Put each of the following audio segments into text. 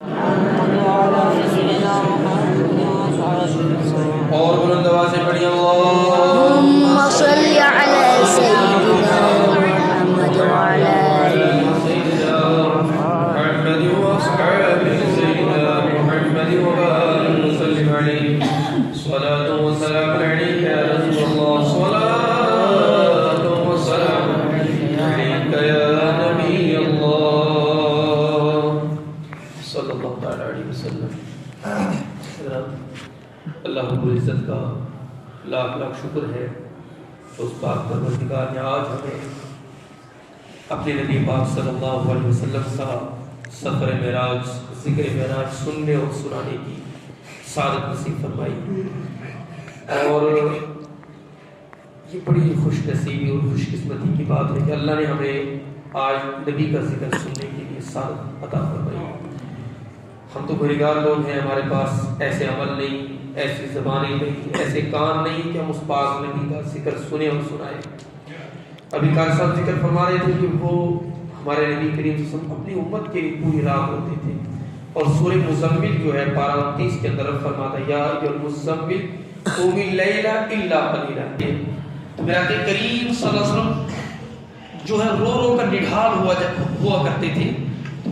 اور بلند آواز سے پڑھیے اللهم صل على سيدنا محمد وعلى سيدنا محمد واصحابه سيدنا محمد وبارك وسلم عليه صلاة وسلام عليك يا رسول الله صلاة وسلام عليك يا نبي الله صلی اللہ تعالی علیہ وسلم. اللہ رب العزت کا لاکھ لاکھ شکر ہے کہ اس پاک پروردگار نے آج ہمیں اپنے نبی پاک صلی اللہ علیہ وسلم کا سفر معراج ذکر معراج سننے اور سنانے کی سعادت نصیب فرمائی. اور یہ بڑی خوش نصیبی اور خوش قسمتی کی بات ہے کہ اللہ نے ہمیں آج نبی کا ذکر سننے کے لیے سعادت عطا فرمائی. ہم تو گنہگار لوگ ہیں، ہمارے پاس ایسے عمل نہیں، ایسی زبانیں نہیں، ایسے کان نہیں کہ ہم اس پاک نبی کا ذکر سنیں اور سنائیں. ابھی قاری صاحب ذکر فرما رہے تھے کہ وہ ہمارے نبی کریم صلی اللہ علیہ وسلم اپنی امت کے لیے پوری رات ہوتے تھے. اور سورہ مزمل جو ہے پارہ 29 کے اندر فرماتا ہے یا ایھا المزمل قم اللیل الا قلیلا. تو میرا کہ کریم صلی اللہ علیہ وسلم جو ہے رو رو کر نڈھال ہوا کرتے تھے.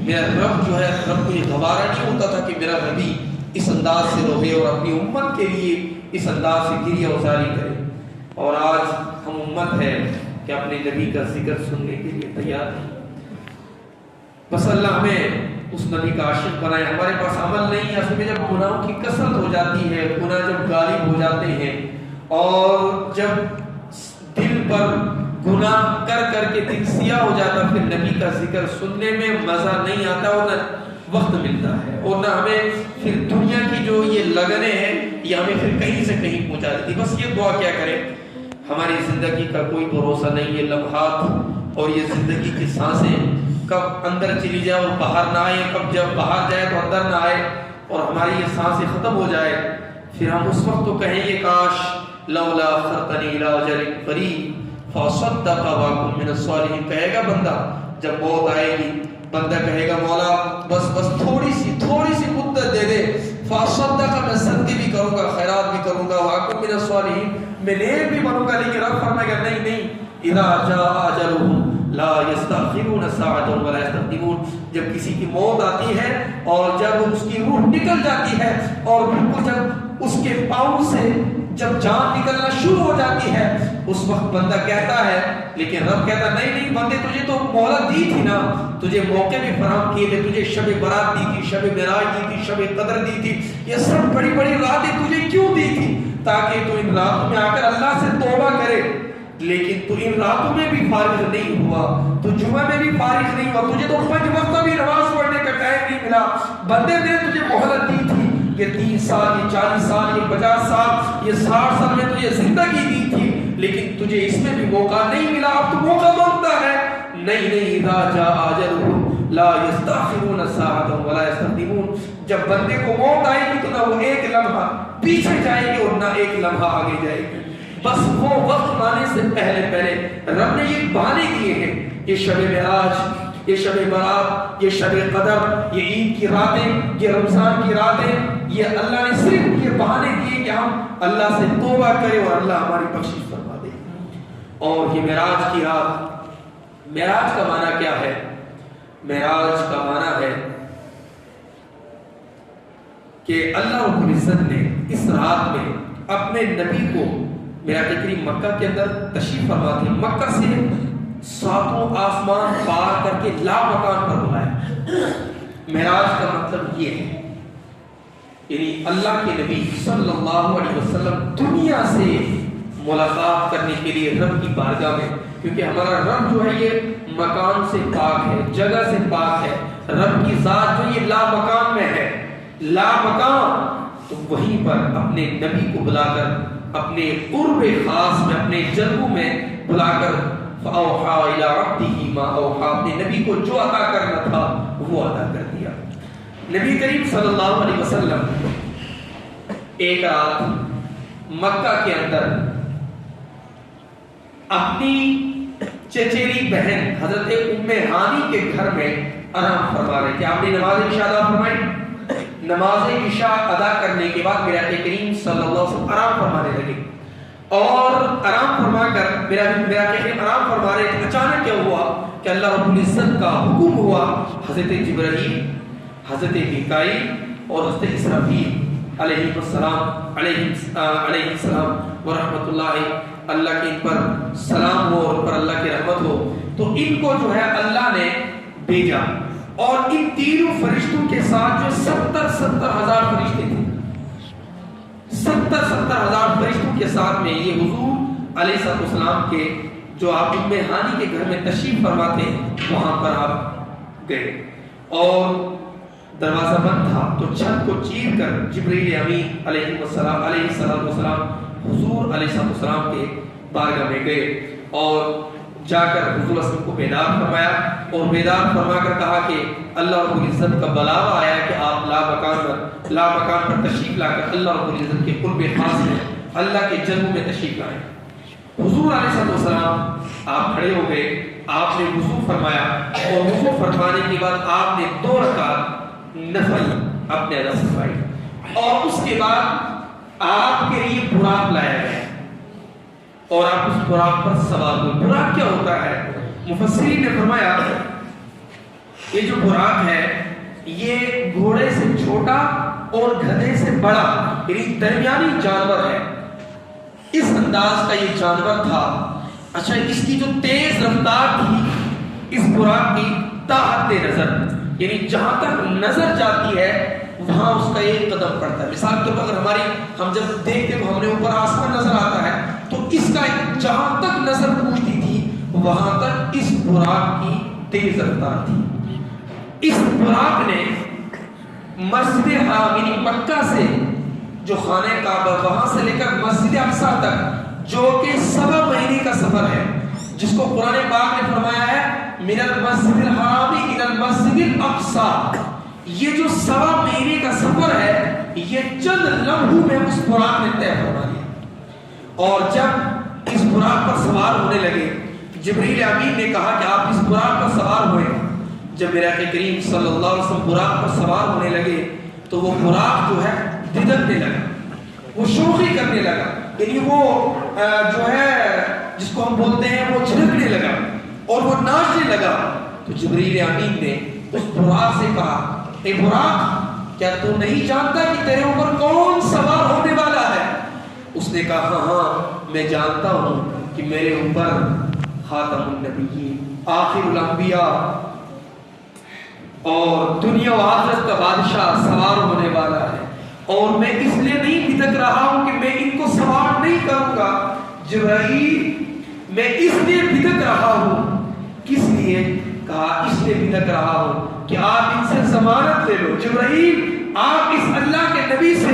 میرا رب جو ہے رب کو یہ گوارا نہیں ہوتا تھا کہ میرا نبی اس انداز سے روے اور اپنی امت کے لیے اس انداز سے گریہ وزاری کرے. اور آج ہم امت ہے کہ اپنے نبی کا ذکر سننے کے لیے تیار ہیں. بس اللہ ہمیں اس نبی کا عاشق بنائے. ہمارے پاس عمل نہیں ہے. اصل میں جب گناہوں کی کثرت ہو جاتی ہے، گناہ جب غالب ہو جاتے ہیں اور جب دل پر گناہ کر کر کے دل سیاہ ہو جاتا، پھر نبی کا ذکر سننے میں مزہ نہیں آتا اور نہ وقت ملتا ہے اور نہ ہمیں پھر دنیا کی جو یہ لگنے ہیں یہ ہمیں پھر کہیں سے کہیں پہنچا دیتی. بس یہ دعا کیا کریں، ہماری زندگی کا کوئی بھروسہ نہیں. یہ لمحات اور یہ زندگی کی سانسیں کب اندر چلی جائے اور باہر نہ آئے، کب جب باہر جائے تو اندر نہ آئے اور ہماری یہ سانسیں ختم ہو جائے. پھر ہم اس وقت تو کہیں گے کاش لولا اخرتنی الی اجل قریب فاصدق واکن من الصالحین. کہے گا بندہ جب موت آئے گی، بندہ کہے گا مولا بس تھوڑی سی مدت دے دے، فاصدق میں صدقے بھی کروں گا، خیرات بھی کروں گا، واکن من الصالحین میں نیک بھی بنوں گا. لیکن رب فرمائے گا نہیں اذا جاء اجلهم لا يستأخرون ساعة ولا يستقدمون. جب کسی کی موت آتی ہے اور جب اس کی روح نکل جاتی ہے اور بالکل جب اس کے پاؤں سے جب جان نکلنا شروع ہو جاتی ہے اس وقت بندہ کہتا ہے، لیکن رب کہتا نہیں بندے تجھے تو مہلت دی تھی نا، تجھے موقع بھی فراہم کیے تھے، تجھے شب برات دی تھی، شب معراج دی تھی، شب قدر دی تھی، یہ سب بڑی بڑی راتیں تجھے کیوں دی تھی؟ تاکہ تو ان راتوں میں آ کر اللہ سے توبہ کرے. لیکن تو ان راتوں میں بھی فارغ نہیں ہوا، تو جمعہ میں بھی فارغ نہیں ہوا، تجھے تو 5 وقت بھی نماز پڑھنے کا ٹائم نہیں ملا. بندے نے تجھے مہلت دی تھی، یہ 30 سال، یہ 40 سال، یہ 50 سال، یہ 60 سال میں تجھے زندگی دی تھی، لیکن تجھے اس میں بھی موقع نہیں ملا. اب تو موقع مانگتا ہے. نہیں اذا جاء اجلهم لا يستأخرون ساعة ولا يستقدمون. جب بندے کو موت آئے گی تو نہ وہ ایک لمحہ پیچھے جائے گی اور نہ ایک لمحہ آگے جائے گی. بس وہ وقت آنے سے پہلے رب نے یہ بہانے کیے ہیں، یہ شب معراج، یہ شب برات، یہ شب قدر، یہ عید کی راتیں، یہ رمضان کی راتیں، یہ اللہ نے صرف یہ بہانے کیے کہ ہم اللہ سے توبہ کریں اور اللہ ہماری بخشش فرما دے. اور یہ معراج کی رات، معراج کا معنی کیا ہے؟ معراج کا معنی ہے کہ اللہ رب العزت نے اس رات میں اپنے نبی کو میرا کریم مکہ کے اندر تشریف فرما تھے، مکہ سے 7 آسمان پار کر کے لا مکان پر بلایا. معراج کا مطلب یہ ہے یعنی اللہ کے نبی صلی اللہ علیہ وسلم دنیا سے ملاقات کرنے کے لیے رب کی بارگاہ میں، کیونکہ ہمارا رب جو ہے یہ مکان سے پاک ہے، جگہ سے پاک ہے. رب کی ذات جو یہ لا مکان میں ہے، لا مکان، تو وہیں پر اپنے نبی کو بلا کر اپنے قرب خاص میں، اپنے جلووں میں بلا کر فَأَوْحَى إِلَىٰ عَبْدِهِ مَا أَوْحَىٰ، اپنے نبی کو جو عطا کرنا تھا وہ عطا کر دیا. نبی کریم صلی اللہ علیہ وسلم ایک رات مکہ کے اندر اپنی چچیری بہن حضرت ام ہانی کے گھر میں آرام فرما رہے تھے. آپ نے نماز عشاء ادا فرمائی. نماز عشاء ادا کرنے کے بعد میرا کریم صلی اللہ علیہ وسلم آرام فرمانے لگے اور آرام فرما کر میرا کریم آرام فرما رہے تھے. اچانک کیا ہوا کہ اللہ رب العزت کا حکم ہوا. حضرت جبرائیل، حضرت میکائیل اور حضرت اسرافیل علیہ السلام ورحمۃ اللہ کے ان پر سلام ہو اور پر اللہ کی رحمت ہو، تو ان کو جو ہے اللہ نے بھیجا اور ان تینوں فرشتوں کے ساتھ جو 70,000 فرشتے تھے، 70,000 فرشتوں کے ساتھ میں یہ حضور علیہ السلام کے جو آپ ام ہانی کے گھر میں تشریف فرماتے ہیں وہاں پر آپ گئے اور دروازہ بند تھا تو چھت کو چیر کر جبرائیل امین علیہ السلام حضور علیہ السلام کے بارگاہ میں گئے اور جا کر حضور اسلام کو بیدار فرمایا اور بیدار فرما کر کہا کہ اللہ رب العزت کا بلاوا آیا کہ آپ لا مکان پر تشریف لا کر اللہ رب العزت کے قرب خاص میں اللہ کے جنوں میں تشریف لائیں. حضور علیہ السلام آپ کھڑے ہو گئے، آپ نے وضو فرمایا اور وضو فرمانے کے بعد آپ نے 2 رکعت نفل اپنے ادا فرمائی اور اس کے بعد آپ کے لیے براق لایا گیا اور آپ اس براق پر سوار ہوئے. براق کیا ہوتا ہے؟ مفسرین نے فرمایا یہ جو براق ہے یہ گھوڑے سے چھوٹا اور گدھے سے بڑا یعنی درمیانی جانور ہے. اس انداز کا یہ جانور تھا. اچھا، اس کی جو تیز رفتار تھی اس براق کی تحت نظر یعنی جہاں تک نظر جاتی ہے وہاں اس کا ایک قدم پڑتا ہے. مثال کے طور پر ہم جب دیکھتے تو ہمیں اوپر آسمان نظر آتا ہے تو اس کا جہاں تک نظر پہنچتی تھی وہاں تک اس براق کی تیز رفتار تھی. اس براق نے مسجد حرام یعنی مکہ سے جو خانہ کعبہ وہاں سے لے کر مسجد اقصی تک جو کہ 7 مہینے کا سفر ہے، جس کو قرآن پاک نے فرمایا ہے من المسجد الحرام الى المسجد الاقصی، یہ جو 7 مہینے کا سفر ہے یہ چند لمحوں میں اس براق نے طے فرما لیا. اور جب اس براق پر سوار ہونے لگے جبرائیل امین نے کہا کہ آپ اس براق پر سوار ہوئے. جب میرا کریم صلی اللہ علیہ وسلم براق پر سوار ہونے لگے تو وہ براق جو ہے دھدکنے لگا، وہ شوخی کرنے لگا، یعنی وہ جو ہے جس کو ہم بولتے ہیں وہ جھڑکنے لگا اور وہ ناچنے لگا. تو جبرائیل امین نے اس براق سے کہا اے براق، کیا تو نہیں جانتا کہ تیرے اوپر کون سوار ہونے والا ہے؟ اس نے کہا ہاں میں جانتا ہوں کہ میرے اوپر خاتم النبیین، آخر الانبیاء اور دنیا و آخرت کا بادشاہ سوار ہونے والا ہے اور میں اس لیے نہیں بھٹک رہا ہوں کہ میں ان کو سوار نہیں کروں گا. جبرائیل میں اس لیے بھٹک رہا ہوں. کس لیے؟ کہا اس لیے بھٹک رہا ہوں کہ آپ ان سے ضمانت لے لو. جبرائیل آپ اس اللہ کے نبی سے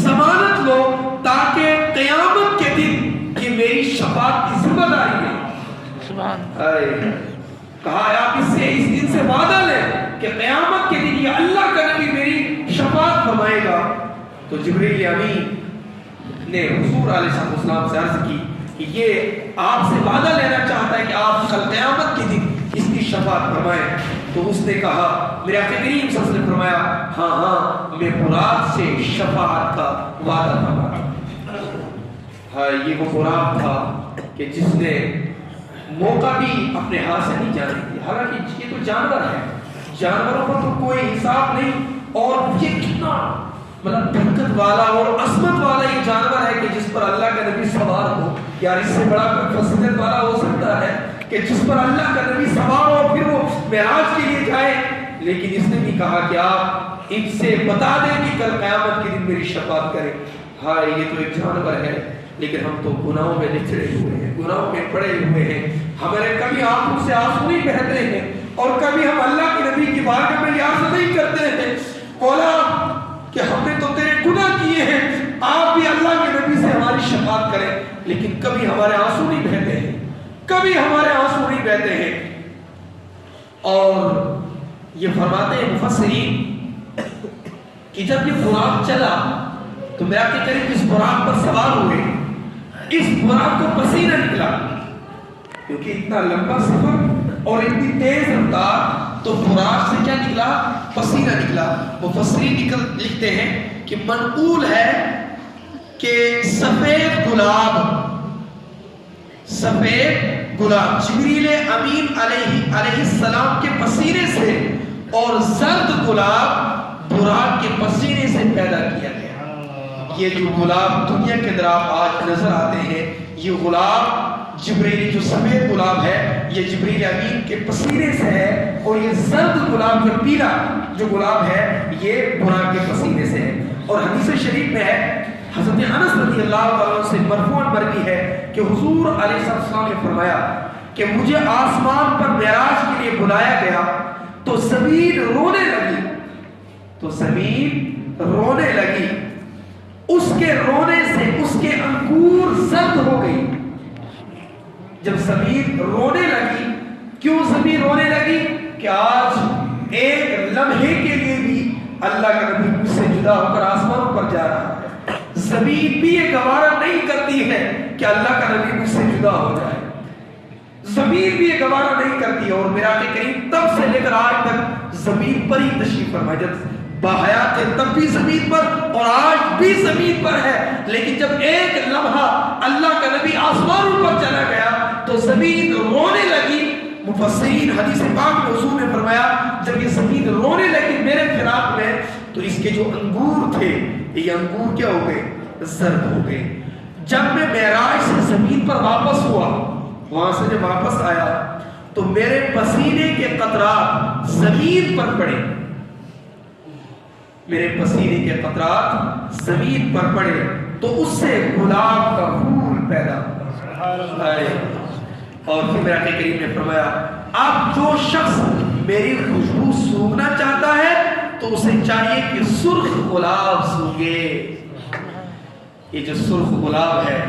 ضمانت لو تاکہ قیامت کے دن یہ میری شفاعت کی ذمہ داری ہے. سبحان. کہا آپ اس دن سے وعدہ لیں کہ قیامت کے دن یہ اللہ کا نبی میری شفاعت فرمائے گا. تو جبرائیل امین نے حضور علیہ السلام سے عرض کی کہ یہ آپ سے وعدہ لینا چاہتا ہے کہ آپ کل قیامت کے دن اس کی شفاعت فرمائیں. تو اس نے کہا میرا کریم صلی اللہ علیہ وسلم نے فرمایا ہاں میں براق سے شفاعت کا وعدہ فرمایا. ہاں یہ وہ براق تھا کہ جس نے موقع بھی اپنے ہاتھ سے نہیں جانے دیا. حالانکہ یہ تو جانور ہے، جانوروں پر تو کوئی حساب نہیں اور یہ کتنا مطلب برکت والا اور عظمت والا یہ جانور ہے کہ جس پر اللہ کا نبی سوار ہو. یار اس سے بڑا کوئی فضیلت والا ہو سکتا ہے کہ جس پر اللہ کا نبی سوار ہو پھر وہ معراج کے لیے جائے. لیکن اس نے بھی کہا کہ آپ ان سے بتا دیں کہ کل قیامت کے دن میری شفاعت کریں. ہاں یہ تو ایک جانور ہے لیکن ہم تو گناہوں میں نچڑے ہوئے ہیں، گناہوں میں پڑے ہوئے ہیں. ہمارے کبھی آنکھوں سے آنسو نہیں بہتے ہیں اور کبھی ہم اللہ کے نبی کی بارگاہ میں یاد نہیں کرتے ہیں مولا کہ ہم نے تو تیرے گناہ کیے ہیں، آپ بھی اللہ کے نبی سے ہماری شفاعت کریں. لیکن کبھی ہمارے آنسو نہیں بہتے ہیں، کبھی ہمارے آنسو نہیں بہتے ہیں. اور یہ فرماتے ہیں مفسرین کہ جب یہ براق چلا تو میرا کہ قریب اس براق پر سوار ہوئے، اس براق کو پسینہ نکلا کیونکہ اتنا لمبا سفر اور اتنی تیز رفتار تو براق سے کیا نکلا؟ پسینہ نکلا. مفسرین لکھتے ہیں کہ منقول ہے کہ سفید گلاب جبریل امین علیہ السلام کے پسینے سے اور زرد گلاب براق کے پسینے سے پیدا کیا گیا. یہ جو گلاب دنیا کے اندر آپ آج نظر آتے ہیں، یہ گلاب جبریل جو سفید گلاب ہے یہ جبریل امین کے پسینے سے ہے، اور یہ زرد گلاب جو پیلا جو گلاب ہے یہ براق کے پسینے سے ہے. اور حدیث شریف میں ہے، حضرت انس رضی اللہ تعالیٰ سے مرفوعاً مروی ہے کہ حضور علیہ السلام نے فرمایا کہ مجھے آسمان پر معراج کے لیے بلایا گیا تو زمین رونے لگی. اس کے رونے سے اس کے انگور زرد ہو گئی. جب زمین رونے لگی، کیوں زمین رونے لگی؟ کہ آج ایک لمحے کے لیے بھی اللہ کا نبی مجھ سے جدا ہو کر آسمانوں پر جا رہا ہے. زمین بھی یہ گوارا نہیں کرتی ہے کہ اللہ کا نبی مجھ سے جدا ہو جائے. زمین بھی یہ گوارا نہیں کرتی ہے. اور میرا کریم تب سے لے کر آج تک زمین پر ہی تشریف فرمائے. جب باحیات ہے تب بھی زمین پر اور آج بھی زمین پر ہے. لیکن جب ایک لمحہ اللہ کا نبی آسمانوں پر چلا گیا تو زمین رونے لگی. مفسرین حدیث پاک میں حضور نے فرمایا جب یہ زمین رونے لگی میرے فراق میں تو اس کے جو انگور تھے یہ انگور کیا ہو گئے؟ زرد ہو گئے. جب میں معراج سے زمین پر واپس ہوا، وہاں سے جب واپس آیا تو میرے پسینے کے قطرات زمین پر پڑے. میرے پسینے کے قطرات زمین پر پڑے تو اس سے گلاب کا پھول پیدا ہوا. اور پھر میرا کریم نے فرمایا اب جو شخص میری خوشبو سونگھنا چاہتا ہے تو اسے چاہیے کہ سرخ گلاب سونگھے. یہ جو سرخ گلاب ہے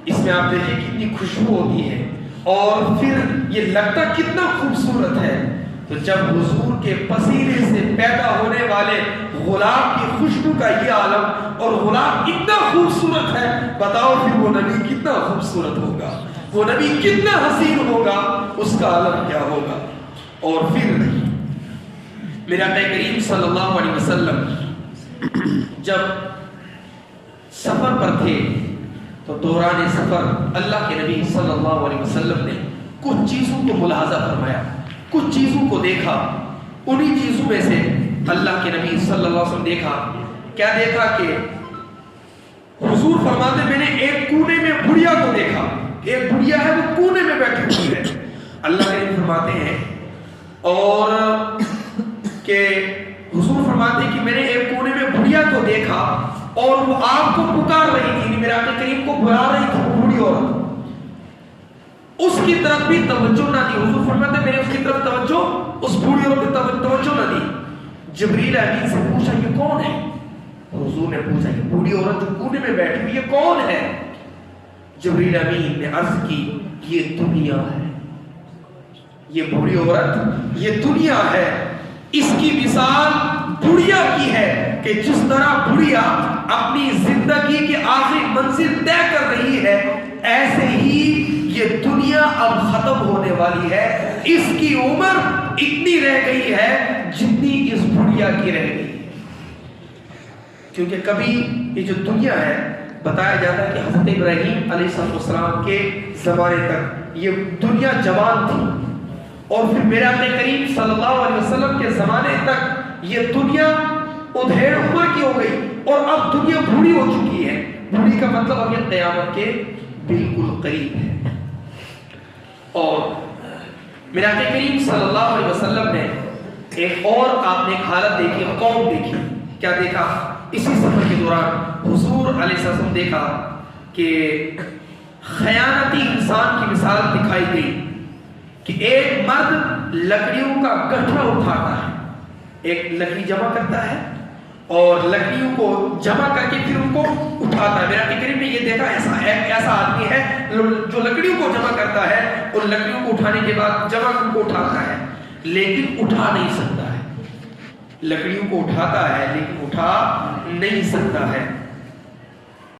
اس میں آپ دیکھیں کتنی خوشبو ہوتی ہے اور پھر یہ لگتا کتنا خوبصورت ہے. تو جب حضور کے پسینے سے پیدا ہونے والے گلاب کی خوشبو کا یہ عالم اور گلاب اتنا خوبصورت ہے، بتاؤ پھر وہ نبی کتنا خوبصورت ہوگا، وہ نبی کتنا حسین ہوگا، اس کا عالم کیا ہوگا. اور پھر میرا نبی کریم صلی اللہ علیہ وسلم جب سفر پر تھے تو دوران سفر اللہ کے نبی صلی اللہ علیہ وسلم نے کچھ چیزوں کو ملاحظہ فرمایا، کچھ چیزوں کو دیکھا. انہی چیزوں میں سے اللہ کے نبی صلی اللہ علیہ وسلم دیکھا، کیا دیکھا کہ حضور فرماتے میں نے ایک کونے میں بڑھیا کو دیکھا. ایک بڑھیا ہے وہ کونے میں بیٹھی ہوئی ہے. اللہ کے نبی فرماتے ہیں اور کہ حضور فرماتے ہیں کہ میں نے ایک کونے میں بڑھیا کو دیکھا اور وہ آپ کو پکار رہی تھی، میرے آقا کریم کو بلا رہی تھی. وہ بوڑھی عورت اس کی طرف بھی توجہ نہ دی. حضور فرماتے ہیں میں نے اس کی طرف توجہ، اس بوڑھی عورت کی توجہ نہ دی. جبریل امین سے پوچھا یہ کون ہے؟ حضور نے پوچھا یہ بوڑھی عورت جو کونے میں بیٹھی ہوئی یہ کون ہے؟ جبریل امین نے عرض کی یہ دنیا ہے. یہ بوڑھی عورت یہ دنیا ہے. اس کی مثال بڑھیا کی ہے کہ جس طرح بڑھیا اپنی زندگی کی آخری منزل طے کر رہی ہے، ایسے ہی یہ دنیا اب ختم ہونے والی ہے. اس کی عمر اتنی رہ گئی ہے جتنی اس بڑھیا کی رہ گئی. کیونکہ کبھی یہ جو دنیا ہے بتایا جاتا ہے کہ حضرت ابراہیم علیہ السلام کے زمانے تک یہ دنیا جوان تھی اور پھر میرے آقا کریم صلی اللہ علیہ وسلم کے زمانے تک یہ دنیا ادھیڑ عمر کی ہو گئی اور اب دنیا بوڑھی ہو چکی ہے. بوڑھی کا مطلب اب یہ قیامت کے بالکل قریب ہے. اور میرے آقا کریم صلی اللہ علیہ وسلم نے ایک اور آپ نے ایک حالت دیکھی، قوم دیکھی. کیا دیکھا؟ اسی سفر کے دوران حضور علیہ السلام دیکھا کہ خیانتی انسان کی مثال دکھائی گئی کہ ایک مرد لکڑیوں کا گٹھا اٹھاتا ہے، ایک لکڑی جمع کرتا ہے اور لکڑیوں کو جمع کر کے پھر ان کو اٹھاتا ہے. میرا کریم نے یہ دیکھا ایسا آدمی ہے جو لکڑیوں کو جمع کرتا ہے اور لکڑیوں کو اٹھانے کے بعد جمع کو اٹھاتا ہے لیکن اٹھا نہیں سکتا ہے. لکڑیوں کو اٹھاتا ہے لیکن اٹھا نہیں سکتا ہے.